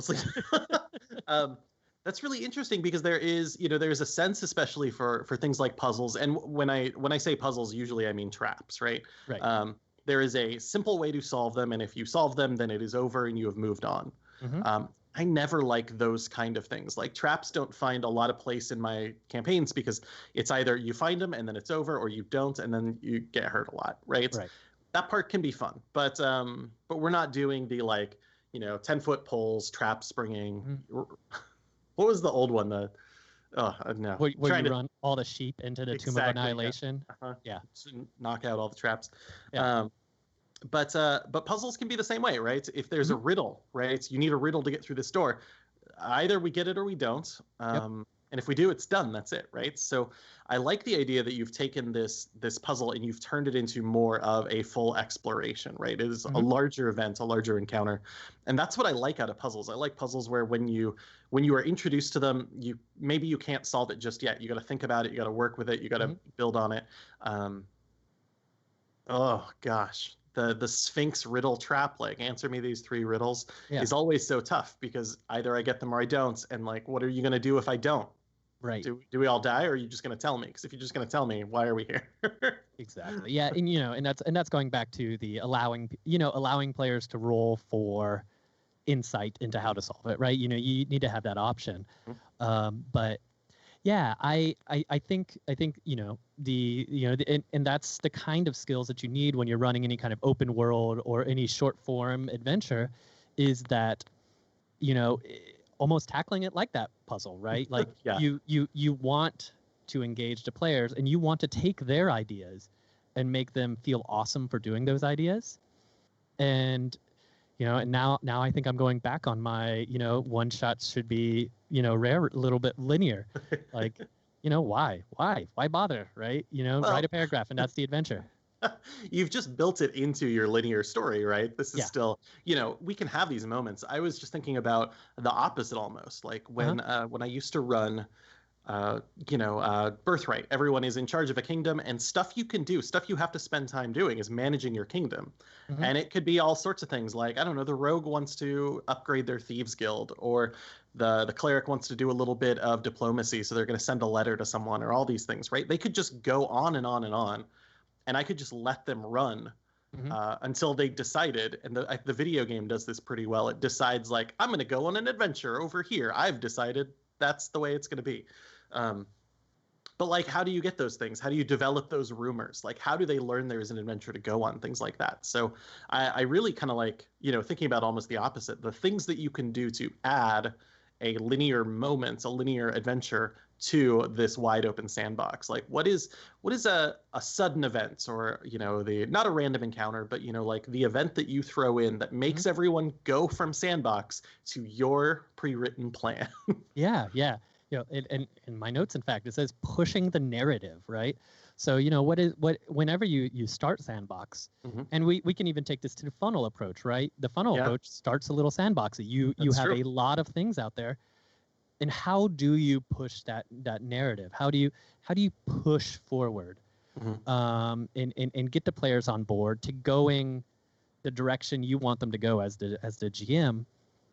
That's really interesting because there's a sense, especially for things like puzzles. And when I say puzzles, usually I mean traps, right? Right. There is a simple way to solve them, and if you solve them, then it is over and you have moved on. I never like those kind of things. Like traps don't find a lot of place in my campaigns because it's either you find them and then it's over, or you don't and then you get hurt a lot, right? That part can be fun, but we're not doing the 10-foot poles, trap springing. What was the old one? No. Where you run all the sheep into the Tomb of Annihilation. Yeah. Knock out all the traps. Yeah. But puzzles can be the same way, right? If there's a riddle, right? You need a riddle to get through this door. Either we get it or we don't. And if we do, it's done. That's it, right? So I like the idea that you've taken this puzzle and you've turned it into more of a full exploration, right? It is a larger event, a larger encounter. And that's what I like out of puzzles. I like puzzles where when you are introduced to them, maybe you can't solve it just yet. You got to think about it. You got to work with it. You got to build on it. Oh gosh. The Sphinx riddle trap, like answer me these 3 riddles, is always so tough because either I get them or I don't. And like, what are you going to do if I don't? Right. Do we all die, or are you just going to tell me? Because if you're just going to tell me, why are we here? Exactly. Yeah. And that's going back to the allowing players to roll for insight into how to solve it. Right. You need to have that option. But Yeah, I think and that's the kind of skills that you need when you're running any kind of open world or any short form adventure, is that almost tackling it like that puzzle, right? Like Yeah. you want to engage the players and you want to take their ideas and make them feel awesome for doing those ideas. And and now I think I'm going back on my, one shots should be, rare, a little bit linear. Like, why bother, right? Well, write a paragraph and that's the adventure. You've just built it into your linear story, right? This is Yeah. still, we can have these moments. I was just thinking about the opposite almost, like when I used to run Birthright. Everyone is in charge of a kingdom, and stuff you can do, stuff you have to spend time doing is managing your kingdom. Mm-hmm. And it could be all sorts of things, like, I don't know, the rogue wants to upgrade their thieves guild, or the cleric wants to do a little bit of diplomacy, so they're going to send a letter to someone, or all these things, right? They could just go on and on and on, and I could just let them run until they decided, and the video game does this pretty well. It decides, like, I'm going to go on an adventure over here. I've decided that's the way it's going to be. But like, how do you get those things? How do you develop those rumors? Like, how do they learn there is an adventure to go on? Things like that. So I really kind of like, thinking about almost the opposite, the things that you can do to add a linear moment, a linear adventure to this wide open sandbox. Like, what is a sudden event, or the not a random encounter, but like the event that you throw in that makes everyone go from sandbox to your pre-written plan. Yeah. In my notes, in fact, it says pushing the narrative, right? So, whenever you start Sandbox, and we can even take this to the funnel approach, right? The funnel approach starts a little sandboxy. You have a lot of things out there. And how do you push that narrative? How do you push forward, and get the players on board to going the direction you want them to go as the GM,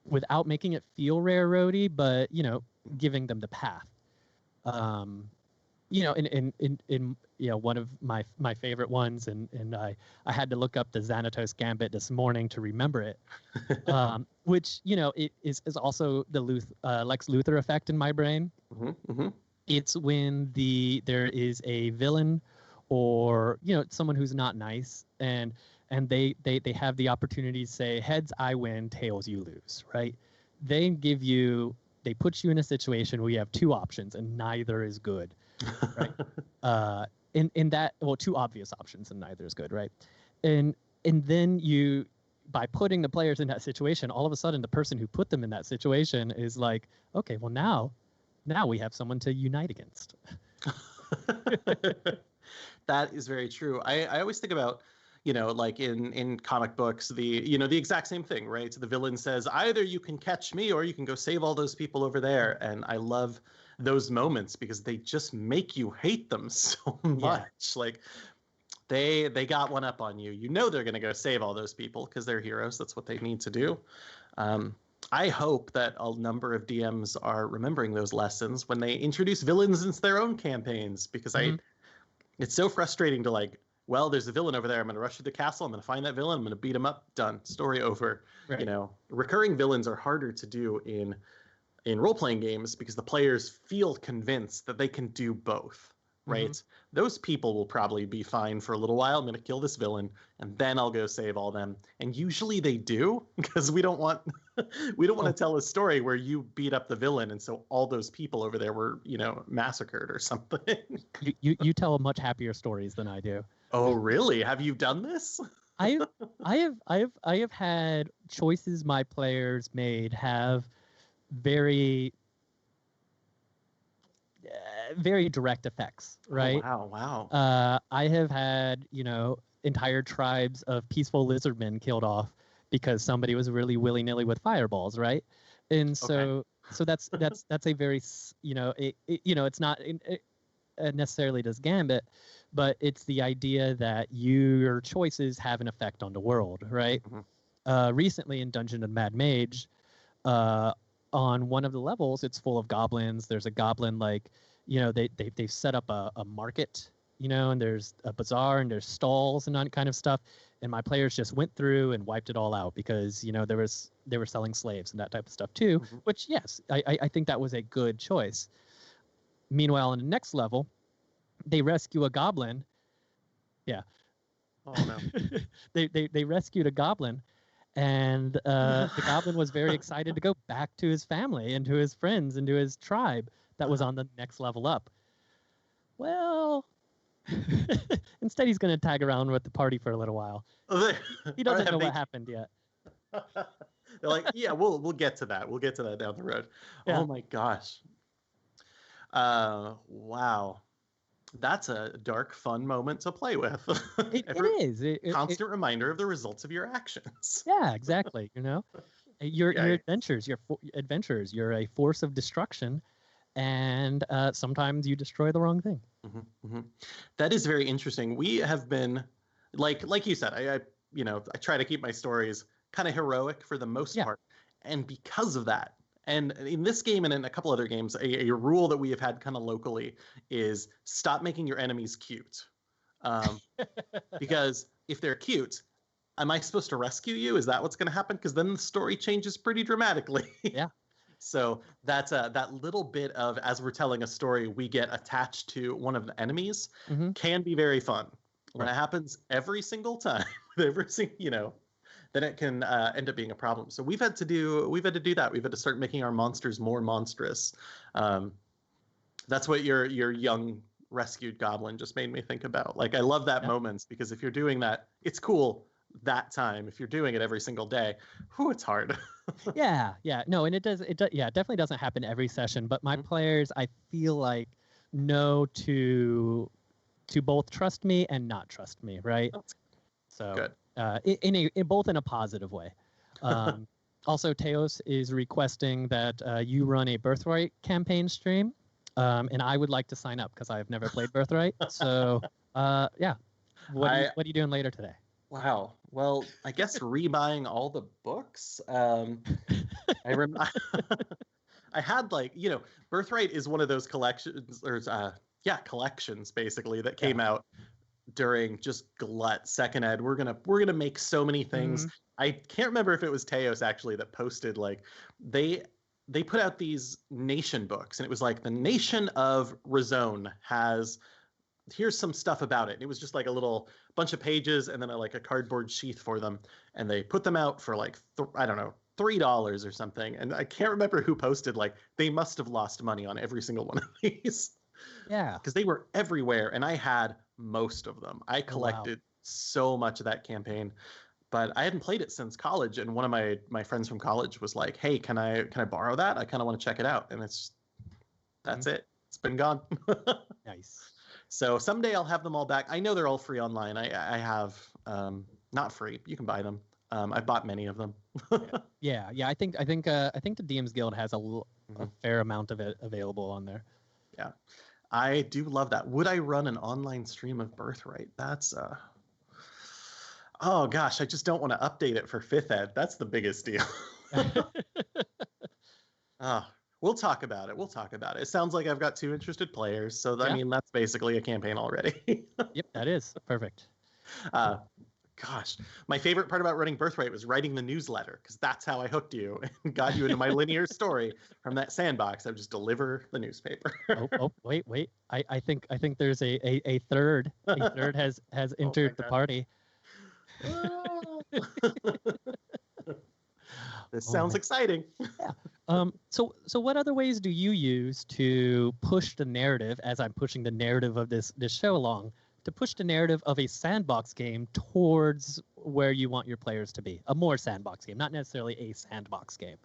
without making it feel railroady, but giving them the path. In one of my favorite ones, and I had to look up the Xanatos Gambit this morning to remember it, which it is also the Lex Luthor effect in my brain. It's when there is a villain, or someone who's not nice, and they have the opportunity to say, heads I win, tails you lose, right? They put you in a situation where you have two options and neither is good, right? In that, well, two obvious options and neither is good, right? And then by putting the players in that situation, all of a sudden the person who put them in that situation is like, okay, well now we have someone to unite against. That is very true. I always think about, like in comic books, the exact same thing, right? So the villain says, either you can catch me or you can go save all those people over there. And I love those moments because they just make you hate them so much. Yeah. Like, they got one up on you. They're going to go save all those people because they're heroes. That's what they need to do. I hope that a number of DMs are remembering those lessons when they introduce villains into their own campaigns, because it's so frustrating to, like, well, there's a villain over there. I'm going to rush to the castle. I'm going to find that villain. I'm going to beat him up. Done. Story over. Right. Recurring villains are harder to do in role-playing games because the players feel convinced that they can do both, right? Those people will probably be fine for a little while. I'm going to kill this villain, and then I'll go save all them. And usually they do, because we don't want to tell a story where you beat up the villain, and so all those people over there were, massacred or something. You tell much happier stories than I do. Oh, really? Have you done this? I have had choices my players made have very very direct effects, right? Oh, wow. I have had entire tribes of peaceful lizardmen killed off because somebody was really willy-nilly with fireballs, right? And so that's a very it's not necessarily does Gambit, but it's the idea that your choices have an effect on the world, right? Recently in Dungeon of Mad Mage, on one of the levels, it's full of goblins. There's a goblin, like, they've set up a market, and there's a bazaar and there's stalls and that kind of stuff. And my players just went through and wiped it all out because, they were selling slaves and that type of stuff too, which, yes, I think that was a good choice. Meanwhile, in the next level, they rescue a goblin. Yeah. Oh no. They rescued a goblin, and the goblin was very excited to go back to his family and to his friends and to his tribe that was on the next level up. Well, instead he's going to tag around with the party for a little while. He doesn't know what happened yet. They're like, yeah, we'll get to that. We'll get to that down the road. Yeah. Oh my gosh. Wow. That's a dark, fun moment to play with. It is. Constant reminder of the results of your actions. Yeah, exactly. You know, your adventures, adventurers. You're a force of destruction, and sometimes you destroy the wrong thing. Mm-hmm, mm-hmm. That is very interesting. We have been, like you said, I try to keep my stories kind of heroic for the most part, and because of that. And in this game and in a couple other games, a rule that we have had kind of locally is stop making your enemies cute. Because if they're cute, am I supposed to rescue you? Is that what's going to happen? Because then the story changes pretty dramatically. Yeah. So that's that little bit of, as we're telling a story, we get attached to one of the enemies can be very fun. When it happens every single time, then it can end up being a problem. So we've had to do that. We've had to start making our monsters more monstrous. That's what your young rescued goblin just made me think about. Like, I love that moments, because if you're doing that, it's cool that time. If you're doing it every single day, it's hard. Yeah. No, and it definitely doesn't happen every session, but my players, I feel like, know to both trust me and not trust me, right? So good. In both in a positive way. Also, Teos is requesting that you run a Birthright campaign stream, and I would like to sign up because I've never played Birthright. So, yeah. What are you doing later today? Wow. Well, I guess rebuying all the books. I had Birthright is one of those collections, collections basically that came out during just glut second ed. We're gonna make so many things. I can't remember if it was Teos actually that posted, like, they put out these nation books, and it was like the nation of Razone has, here's some stuff about it. And it was just like a little bunch of pages and then a cardboard sheath for them, and they put them out for $3 or something. And I can't remember who posted, like, they must have lost money on every single one of these. Yeah, because they were everywhere, and I had most of them. I collected so much of that campaign, but I hadn't played it since college. And one of my friends from college was like, "Hey, can I borrow that? I kind of want to check it out." And that's it. It's been gone. Nice. So someday I'll have them all back. I know they're all free online. I have not free. You can buy them. I bought many of them. yeah. I think the DM's Guild has a fair amount of it available on there. Yeah. I do love that. Would I run an online stream of Birthright? That's oh gosh, I just don't want to update it for 5th ed. That's the biggest deal. We'll talk about it. It sounds like I've got 2 interested players, so I mean, that's basically a campaign already. Yep, that is perfect. Gosh, my favorite part about running Birthright was writing the newsletter, because that's how I hooked you and got you into my linear story from that sandbox. I would just deliver the newspaper. Wait. I think there's a third. A third has entered the party. This sounds exciting. Yeah. So what other ways do you use to push the narrative, as I'm pushing the narrative of this show along, to push the narrative of a sandbox game towards where you want your players to be? A more sandbox game, not necessarily a sandbox game.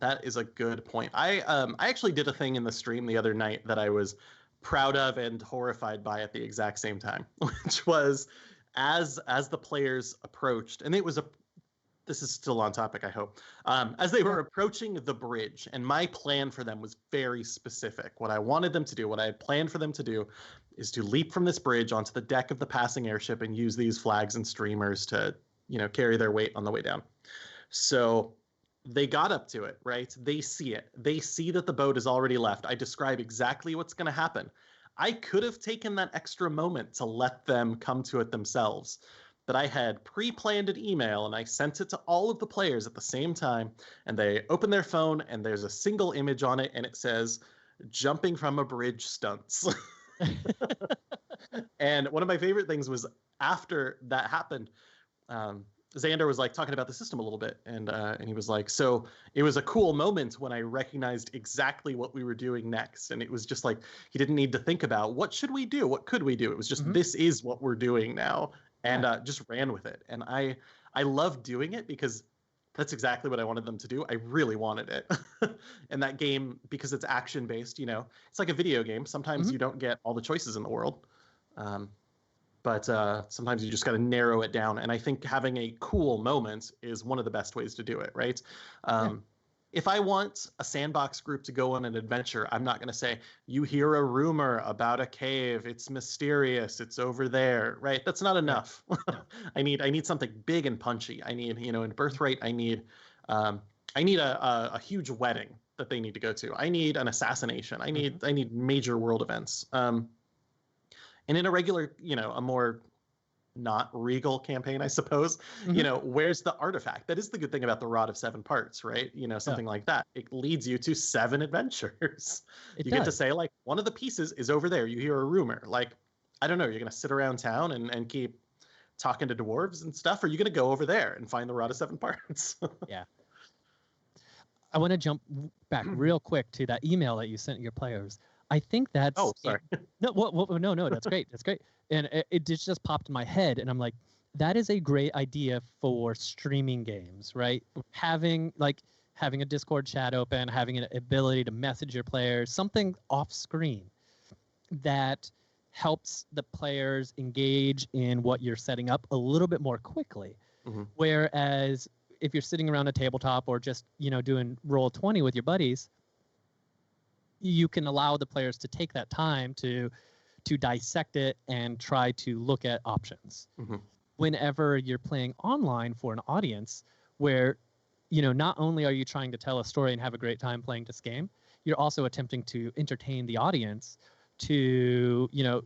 That is a good point. I actually did a thing in the stream the other night that I was proud of and horrified by at the exact same time, which was as the players approached, and this is still on topic, I hope. As they were approaching the bridge, and my plan for them was very specific. What I wanted them to do, what I had planned for them to do, is to leap from this bridge onto the deck of the passing airship and use these flags and streamers to, carry their weight on the way down. So they got up to it, right? They see it. They see that the boat is already left. I describe exactly what's going to happen. I could have taken that extra moment to let them come to it themselves, but I had pre-planned an email and I sent it to all of the players at the same time, and they open their phone and there's a single image on it and it says, jumping from a bridge stunts. And one of my favorite things was after that happened, Xander was like talking about the system a little bit, and he was like, so it was a cool moment when I recognized exactly what we were doing next, and it was just like he didn't need to think about what should we do, what could we do. It was just this is what we're doing now, and just ran with it. And I love doing it because that's exactly what I wanted them to do. I really wanted it. And that game, because it's action based, you know, it's like a video game. Sometimes you don't get all the choices in the world. But sometimes you just got to narrow it down. And I think having a cool moment is one of the best ways to do it, right? If I want a Sandbox group to go on an adventure, I'm not going to say, you hear a rumor about a cave. It's mysterious. It's over there, right? That's not enough. I need something big and punchy. I need, you know, in Birthright, I need a huge wedding that they need to go to. I need an assassination. I need major world events. And in a regular, you know, a more not regal campaign, I suppose, you know, where's the artifact? That is the good thing about the Rod of 7 Parts, right? You know, something like that. It leads you to 7 adventures. You get to say, like, one of the pieces is over there. You hear a rumor. Like, I don't know, you're going to sit around town and keep talking to dwarves and stuff, or are you going to go over there and find the Rod of 7 Parts? Yeah. I want to jump back real quick to that email that you sent your players. I think that's... Oh, sorry. No, that's great. That's great. And it just popped in my head, and I'm like, that is a great idea for streaming games, right? Having a Discord chat open, having an ability to message your players, something off screen that helps the players engage in what you're setting up a little bit more quickly. Whereas if you're sitting around a tabletop or just, you know, doing Roll20 with your buddies, you can allow the players to take that time to dissect it and try to look at options. Whenever you're playing online for an audience where, you know, not only are you trying to tell a story and have a great time playing this game, you're also attempting to entertain the audience to, you know,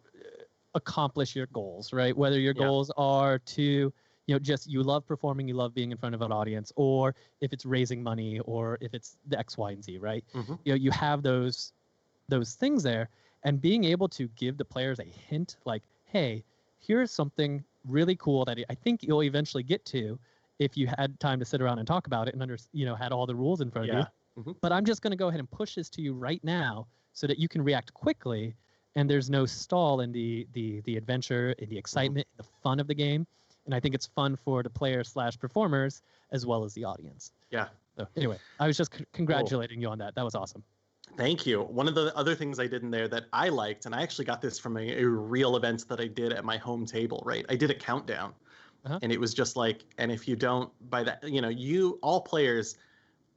accomplish your goals, right? Whether your goals are to, you know, just you love performing, you love being in front of an audience, or if it's raising money, or if it's the X, Y, and Z, right? You know, you have those things there, and being able to give the players a hint, like, hey, here's something really cool that I think you'll eventually get to if you had time to sit around and talk about it and had all the rules in front of you. But I'm just going to go ahead and push this to you right now so that you can react quickly, and there's no stall in the adventure, in the excitement, the fun of the game. And I think it's fun for the players/performers as well as the audience. Yeah. So anyway, I was just congratulating you on that. That was awesome. Thank you. One of the other things I did in there that I liked, and I actually got this from a real event that I did at my home table, right? I did a countdown. And it was just like, and if you don't, by that, you know, you, all players,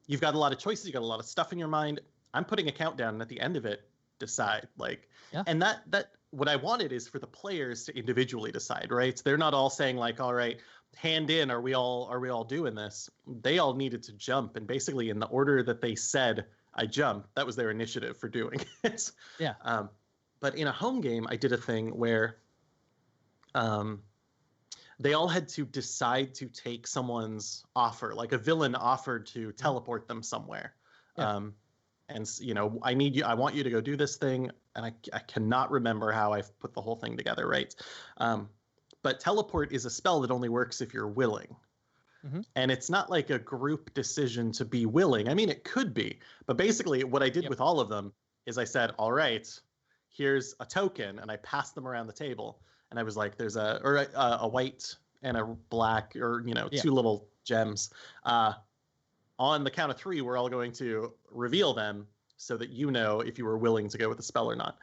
you've got a lot of choices, you got a lot of stuff in your mind. I'm putting a countdown, and at the end of it, decide. Like, and that what I wanted is for the players to individually decide, right? So they're not all saying like, all right, hand in, are we all doing this? They all needed to jump, and basically in the order that they said I jumped, that was their initiative for doing it. But in a home game, I did a thing where they all had to decide to take someone's offer, like a villain offered to teleport them somewhere. And, you know, I want you to go do this thing. And I cannot remember how I've put the whole thing together, right? But teleport is a spell that only works if you're willing. And it's not like a group decision to be willing. I mean, it could be. But basically, what I did with all of them is I said, all right, here's a token. And I passed them around the table. And I was like, there's a white and a black, or, you know, 2 little gems. On the count of 3, we're all going to reveal them so that you know if you were willing to go with the spell or not.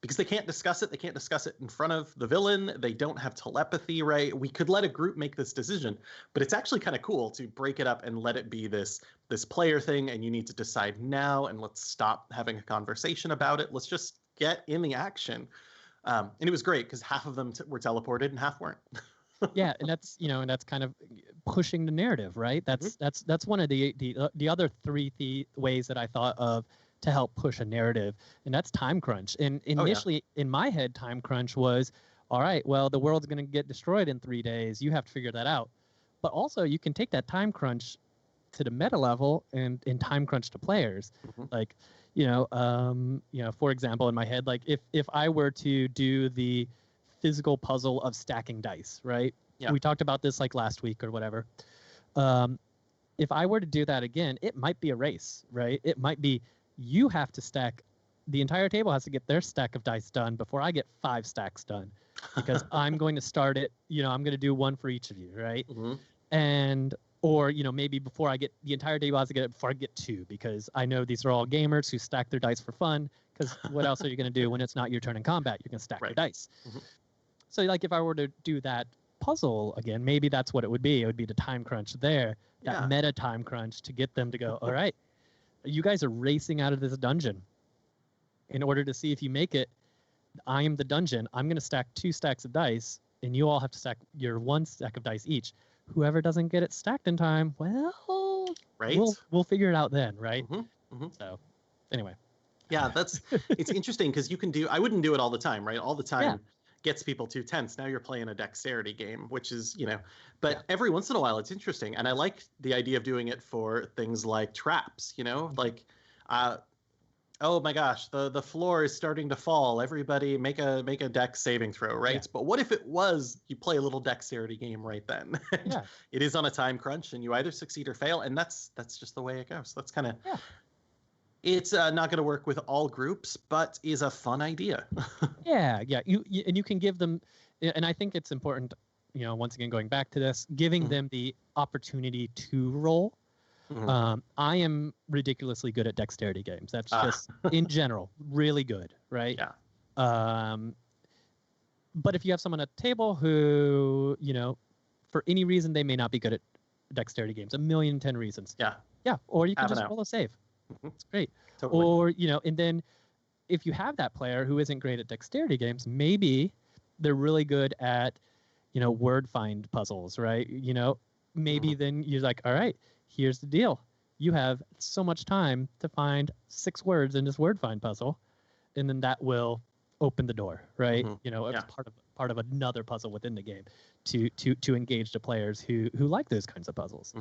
Because they can't discuss it. They can't discuss it in front of the villain. They don't have telepathy, right? We could let a group make this decision, but it's actually kind of cool to break it up and let it be this player thing, and you need to decide now, and let's stop having a conversation about it. Let's just get in the action. And it was great because half of them were teleported and half weren't. And that's, you know, and that's kind of pushing the narrative, right? That's one of the other 3 ways that I thought of to help push a narrative, and that's time crunch. And initially in my head, time crunch was, all right, well, the world's going to get destroyed in 3 days. You have to figure that out. But also you can take that time crunch to the meta level and time crunch to players. Like, For example, in my head, like if I were to do the physical puzzle of stacking dice, right? Yeah. We talked about this like last week or whatever. If I were to do that again, it might be a race, right? It might be you have to stack, the entire table has to get their stack of dice done before I get 5 stacks done, because I'm going to start it, I'm going to do one for each of you, right? And or maybe before I get the entire table has to get it before I get 2, because I know these are all gamers who stack their dice for fun, because what else are you going to do when it's not your turn in combat? You're going to stack your dice. So like if I were to do that puzzle again, maybe that's what it would be. It would be the time crunch there, that meta time crunch to get them to go, all right, you guys are racing out of this dungeon. In order to see if you make it, I am the dungeon. I'm going to stack 2 stacks of dice, and you all have to stack your 1 stack of dice each. Whoever doesn't get it stacked in time, well, we'll figure it out then, right? So, anyway. Yeah, it's interesting because you can do. I wouldn't do it all the time, right? All the time gets people too tense. Now you're playing a dexterity game, which is but every once in a while it's interesting, and I like the idea of doing it for things like traps. Like. Oh my gosh, the floor is starting to fall. Everybody make a dex saving throw, right? Yeah. But what if it was you play a little dexterity game right then? It is on a time crunch, and you either succeed or fail, and that's just the way it goes. That's kind of It's not going to work with all groups, but is a fun idea. Yeah. You can give them, and I think it's important. Once again, going back to this, giving them the opportunity to roll. I am ridiculously good at dexterity games. That's just in general really good, right? Yeah. But if you have someone at the table who, for any reason they may not be good at dexterity games, 1,000,010 reasons. Yeah. Or you can just roll a save. It's great. Totally. Or and then if you have that player who isn't great at dexterity games, maybe they're really good at word find puzzles, right? Maybe then you're like, all right. Here's the deal. You have so much time to find 6 words in this word find puzzle, and then that will open the door, right? It's part of another puzzle within the game to engage the players who like those kinds of puzzles.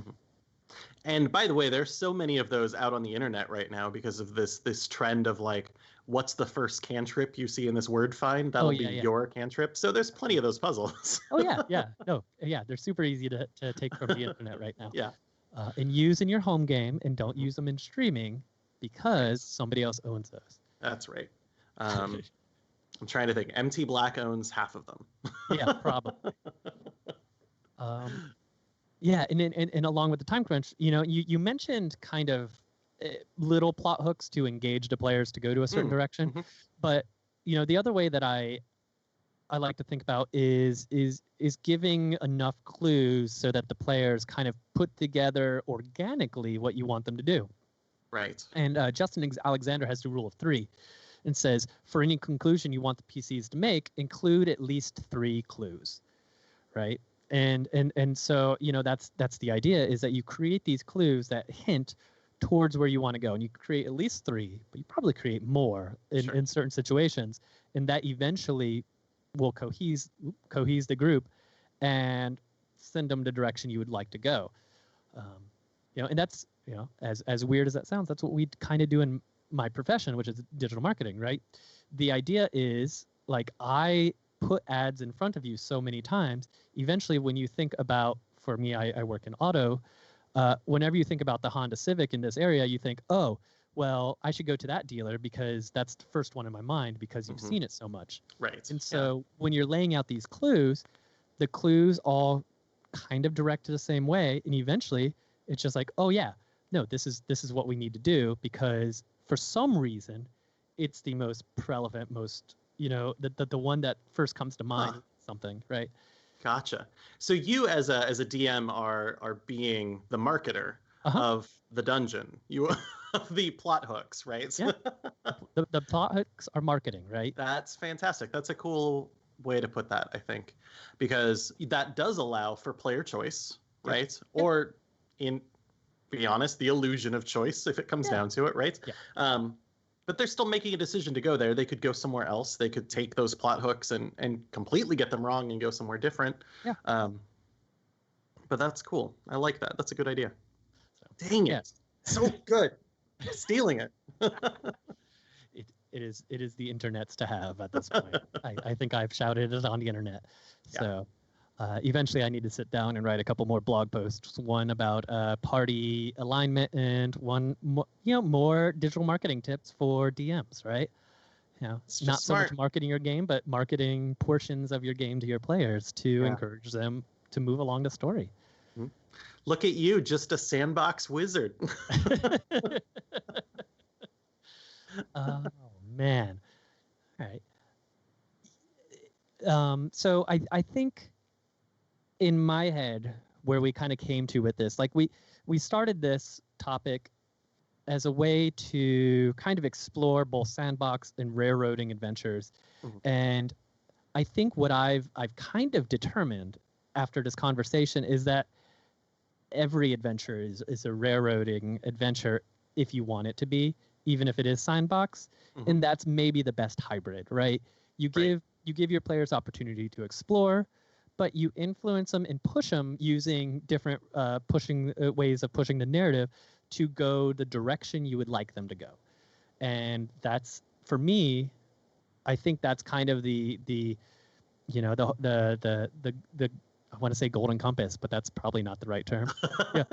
And by the way, there's so many of those out on the internet right now because of this trend of like, what's the first cantrip you see in this word find? That'll be your cantrip. So there's plenty of those puzzles. They're super easy to take from the internet right now. And use in your home game, and don't use them in streaming because somebody else owns those. That's right. I'm trying to think. MT Black owns half of them. Yeah, probably. And along with the time crunch, you mentioned kind of little plot hooks to engage the players to go to a certain direction, but the other way that I like to think about is giving enough clues so that the players kind of put together organically what you want them to do. Right. And Justin Alexander has the rule of 3 and says, for any conclusion you want the PCs to make, include at least 3 clues, right? And so, that's the idea, is that you create these clues that hint towards where you want to go. And you create at least 3, but you probably create more in certain situations. And that eventually will cohese the group and send them the direction you would like to go. And that's, as weird as that sounds, that's what we kind of do in my profession, which is digital marketing, right? The idea is, like, I put ads in front of you so many times, eventually when you think about, for me, I work in auto, whenever you think about the Honda Civic in this area, you think, oh, well, I should go to that dealer because that's the first one in my mind because you've seen it so much. Right. And so when you're laying out these clues, the clues all kind of direct to the same way. And eventually it's just like, oh yeah, no, this is what we need to do, because for some reason it's the most relevant, most, the one that first comes to mind, something, right? Gotcha. So you as a DM are being the marketer of the dungeon. You the plot hooks, right? Yeah. The plot hooks are marketing, right? That's fantastic. That's a cool way to put that, I think, because that does allow for player choice, right? Yeah. Or, be honest, the illusion of choice if it comes down to it, right? Yeah. But they're still making a decision to go there. They could go somewhere else. They could take those plot hooks and completely get them wrong and go somewhere different. Yeah. But that's cool. I like that. That's a good idea. Dang it. So good. stealing it. It is the internet's to have at this point. I think I've shouted it on the internet. So eventually I need to sit down and write a couple more blog posts, one about party alignment and one more digital marketing tips for DMs, right? It's not so much marketing your game, but marketing portions of your game to your players to encourage them to move along the story. Mm-hmm. Look at you, just a sandbox wizard. Oh, man. All right. So I think in my head where we kind of came to with this, like we started this topic as a way to kind of explore both sandbox and railroading adventures. Mm-hmm. And I think what I've kind of determined after this conversation is that every adventure is a railroading adventure if you want it to be, even if it is sandbox. Mm-hmm. And that's maybe the best hybrid, right? You give your players opportunity to explore, but you influence them and push them using different ways of pushing the narrative to go the direction you would like them to go. And that's, for me, I think that's kind of the I want to say golden compass, but that's probably not the right term.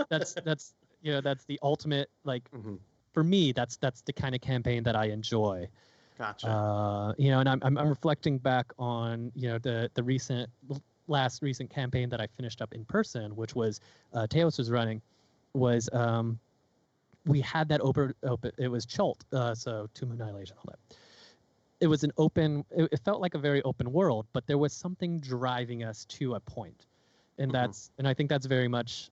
That's the ultimate, like, for me, that's the kind of campaign that I enjoy. Gotcha. And I'm reflecting back on, the recent campaign that I finished up in person, which was Teos was running, was we had that open. It was Chult, so Tomb of Annihilation, all that. It was an open. It felt like a very open world, but there was something driving us to a point, and and I think that's very much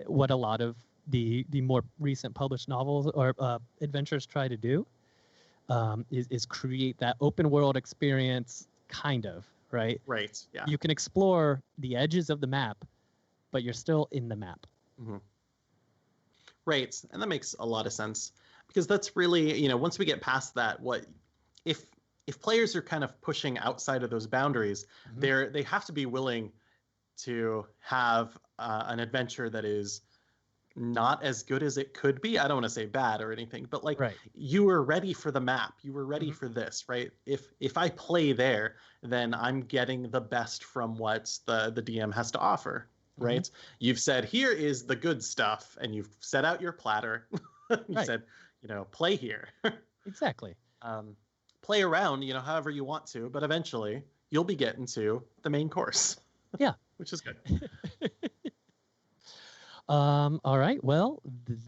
what a lot of the more recent published novels or adventures try to do, is create that open world experience, kind of, right? Right. Yeah. You can explore the edges of the map, but you're still in the map. Mm-hmm. Right. And that makes a lot of sense, because that's really, once we get past that, what if players are kind of pushing outside of those boundaries, they have to be willing to have an adventure that is not as good as it could be. I don't want to say bad or anything, but you were ready for the map. You were ready for this, right? If I play there, then I'm getting the best from what the DM has to offer. Right? You've said, here is the good stuff, and you've set out your platter. You said, play here. Exactly. Play around, however you want to, but eventually you'll be getting to the main course. Yeah. Which is good. All right. Well,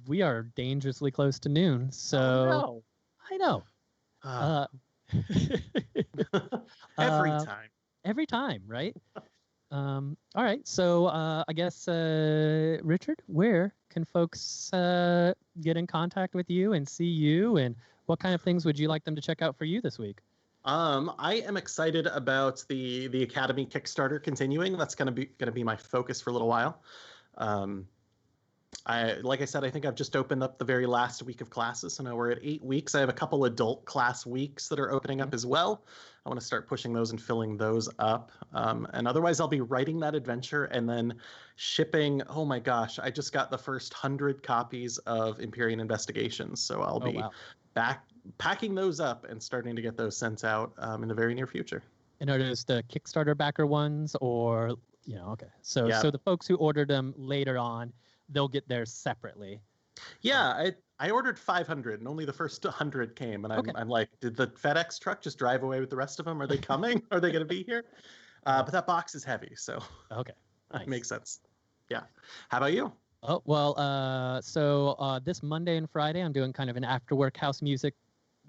we are dangerously close to noon, so I know. Every time, right? All right. So I guess, Richard, where can folks get in contact with you and see you, and what kind of things would you like them to check out for you this week? I am excited about the Academy Kickstarter continuing. That's gonna be my focus for a little while. Like I said, I think I've just opened up the very last week of classes, so now we're at 8 weeks. I have a couple adult class weeks that are opening up as well. I want to start pushing those and filling those up. And otherwise, I'll be writing that adventure and then shipping. Oh my gosh, I just got the first 100 copies of Empyrean Investigations, so I'll be back packing those up and starting to get those sent out in the very near future. And are those the Kickstarter backer ones, or okay? So the folks who ordered them later on, they'll get theirs separately. Yeah, I ordered 500 and only the first 100 came, and I'm like, did the FedEx truck just drive away with the rest of them? Are they coming? Are they going to be here? But that box is heavy, so nice. Makes sense. Yeah. How about you? Oh, well, so this Monday and Friday, I'm doing kind of an after-work house music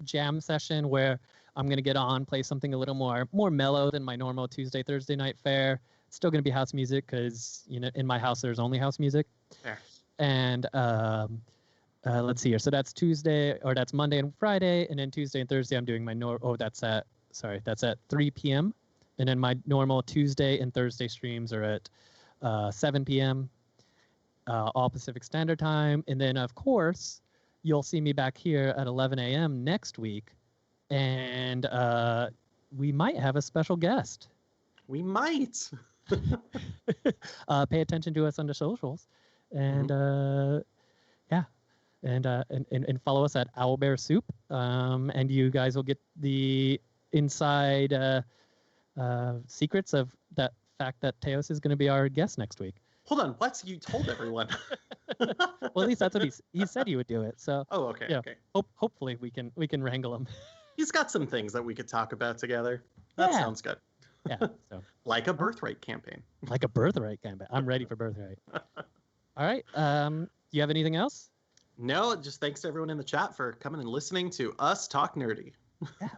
jam session where I'm going to get on, play something a little more mellow than my normal Tuesday, Thursday night fare. It's still going to be house music because, in my house, there's only house music. Fair. And let's see here. So that's that's Monday and Friday. And then Tuesday and Thursday, I'm doing my that's at 3 p.m. And then my normal Tuesday and Thursday streams are at 7 p.m. All Pacific Standard Time. And then, of course, you'll see me back here at 11 a.m. next week. And we might have a special guest. We might. Pay attention to us on the socials. And and follow us at Owlbear Soup. And you guys will get the inside secrets of that fact that Teos is going to be our guest next week. Hold on, what? You told everyone. Well, at least that's what he said he would do it. So. Oh, okay. Yeah, okay. Hopefully we can wrangle him. He's got some things that we could talk about together. That sounds good. Yeah. So. Like a birthright campaign. Like a birthright campaign. I'm ready for birthright. All right. Do you have anything else? No, just thanks to everyone in the chat for coming and listening to us talk nerdy. Yeah.